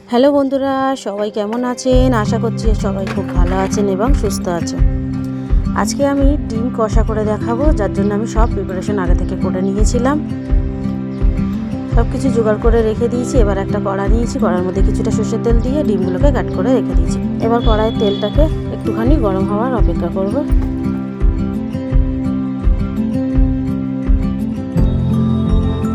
Hello বন্ধুরা, সবাই কেমন আছেন? আশা করছি সবাই খুব ভালো আছেন এবং সুস্থ আছেন। আজকে আমি ডিম কষা করে দেখাবো, যার জন্য আমি সব প্রিপারেশন আগে থেকে করে নিয়েছিলাম। সব কিছু জোগাড় করে রেখে দিয়েছি। এবার একটা কড়া নিয়েছি, কড়ার মধ্যে কিছুটা সর্ষের তেল দিয়ে ডিমগুলোকে কাট করে রেখে দিয়েছি। এবার কড়াইয়ের তেলটাকে একটুখানি গরম হওয়ার অপেক্ষা করব।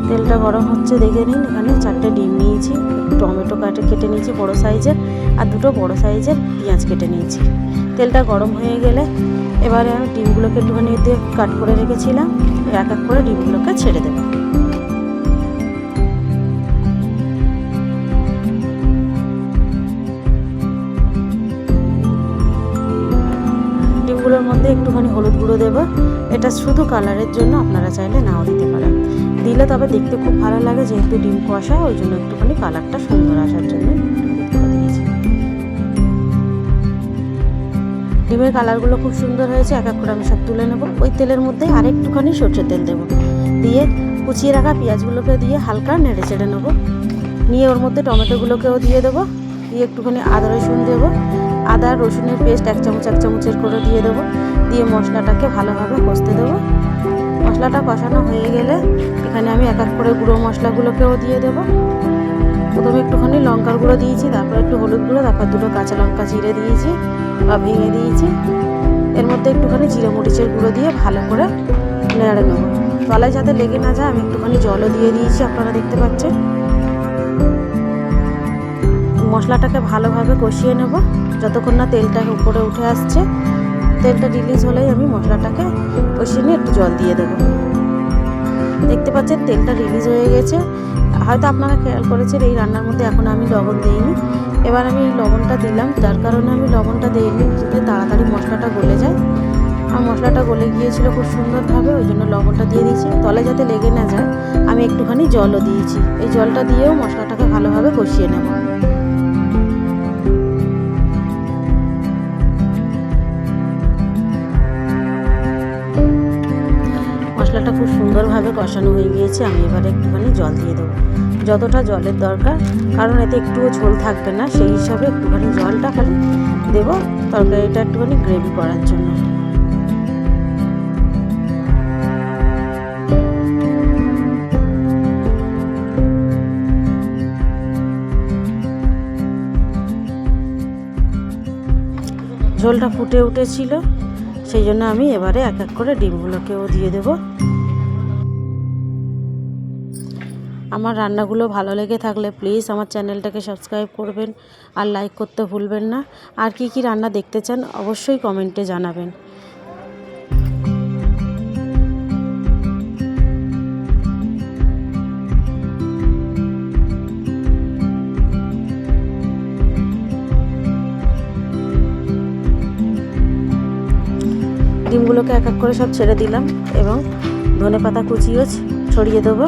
তেলটা গরম হচ্ছে দেখে নিন। এখানে 4টে ডিম নিয়েছি, টমেটো কেটে নিয়েছি বড় সাইজের, আর 2টো বড় সাইজের পেঁয়াজ কেটে নিয়েছি। তেলটা গরম হয়ে গেলে এবারে আমি ডিমগুলোকে একটুখানি দিয়ে কাট করে রেখেছিলাম, এক এক করে ডিমগুলোকে ছেড়ে দেব। ডিমগুলোর মধ্যে একটুখানি হলুদ গুঁড়ো দেবো, এটা শুধু কালারের জন্য, আপনারা চাইলে নাও দিতে পারেন। দিলে তবে দেখতে খুব ভালো লাগে, যেহেতু ডিম কষা, ওই জন্য একটুখানি কালারটা সুন্দর আসার জন্য দিয়েছি। ডিমের কালারগুলো খুব সুন্দর হয়েছে, এক এক করে আমি সব তুলে নেব। ওই তেলের মধ্যে আরেকটুখানি সরষের তেল দেবো, দিয়ে কুচিয়ে রাখা পেঁয়াজগুলোকে দিয়ে হালকা নেড়ে চেড়ে নেবো। নিয়ে ওর মধ্যে টমেটোগুলোকেও দিয়ে দেবো, দিয়ে একটুখানি আদা রসুন দেবো। আদা রসুনের পেস্ট 1 চামচের করে দিয়ে দেবো। দিয়ে মশলাটাকে ভালোভাবে কষতে দেবো। মশলাটা কষানো হয়ে গেলে এখানে আমি এক এক করে গুঁড়ো মশলাগুলোকেও দিয়ে দেবো। প্রথমে একটুখানি লঙ্কার গুঁড়ো দিয়েছি, তারপর একটু হলুদ গুঁড়ো, তারপর 2টো কাঁচা লঙ্কা চিড়ে দিয়েছি বা ভেঙে দিয়েছি। এর মধ্যে একটুখানি জিরে মরিচের গুঁড়ো দিয়ে ভালো করে নেড়ে নেবো। তলায় যাতে লেগে না যায় আমি একটুখানি জলও দিয়ে দিয়েছি, আপনারা দেখতে পাচ্ছেন। মশলাটাকে ভালোভাবে কষিয়ে নেব যতক্ষণ না তেলটা উপরে উঠে আসছে। তেলটা রিলিজ হলেই আমি মশলাটাকে কষিয়ে নিয়ে একটু জল দিয়ে দেবো। দেখতে পাচ্ছেন তেলটা রিলিজ হয়ে গেছে। হয়তো আপনারা খেয়াল করেছেন এই রান্নার মধ্যে এখন আমি লবণ দিইনি। এবার আমি এই লবণটা দিলাম, যার কারণে আমি লবণটা দিইনি যাতে তাড়াতাড়ি মশলাটা গলে যায়। আর মশলাটা গলে গিয়েছিল খুব সুন্দরভাবে, ওই জন্য লবণটা দিয়ে দিয়েছি। তলে যাতে লেগে না যায় আমি একটুখানি জলও দিয়েছি। এই জলটা দিয়েও মশলাটাকে ভালোভাবে কষিয়ে নেব। মশলাটা খুব সুন্দরভাবে কষানো হয়ে গিয়েছে। আমি এবারে একটুখানি জল দিয়ে দেবো, যতটা জলের দরকার, কারণ এতে একটুও ঝোল থাকবে না, সেই হিসাবে একটুখানি জলটা খালি দেবো তরকারিটা একটুখানি গ্রেভি করার জন্য। ঝোলটা ফুটে উঠেছিল, সেই জন্য আমি এবারে এক এক করে ডিমগুলোকেও দিয়ে দেব। আমার রান্নাগুলো ভালো লেগে থাকলে প্লিজ আমার চ্যানেলটাকে সাবস্ক্রাইব করবেন আর লাইক করতে ভুলবেন না। আর কি কি রান্না দেখতে চান অবশ্যই কমেন্টে জানাবেন। ডিমগুলোকে এক এক করে সব ছেড়ে দিলাম এবং ধনেপাতা কুচিও ছড়িয়ে দেবো।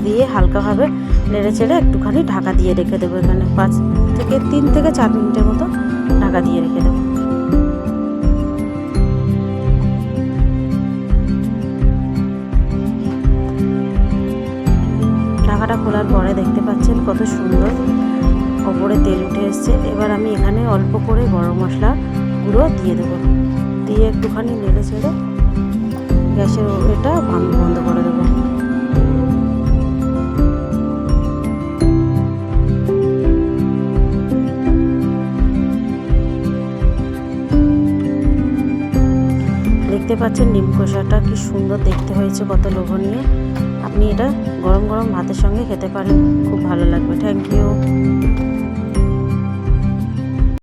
দিয়ে হালকাভাবে নেড়ে চেড়ে একটুখানি ঢাকা দিয়ে রেখে দেবো। এখানে 3 থেকে 4 মিনিটের মতো ঢাকা দিয়ে রেখে দেবো। ঢাকাটা খোলার পরে দেখতে পাচ্ছেন কত সুন্দর ওপরে তেল উঠে এসছে। এবার আমি এখানে অল্প করে গরম মশলা গুঁড়ো দিয়ে দেবো। দিয়ে একটুখানি নেড়ে চেড়ে গ্যাসের এটা বন্ধ করে দেবো। দেখতে পাচ্ছেন ডিম কষাটা কি সুন্দর দেখতে হয়েছে, কত লোভনীয়। আপনি এটা গরম গরম ভাতের সঙ্গে খেতে পারেন, খুব ভালো লাগবে। Thank you.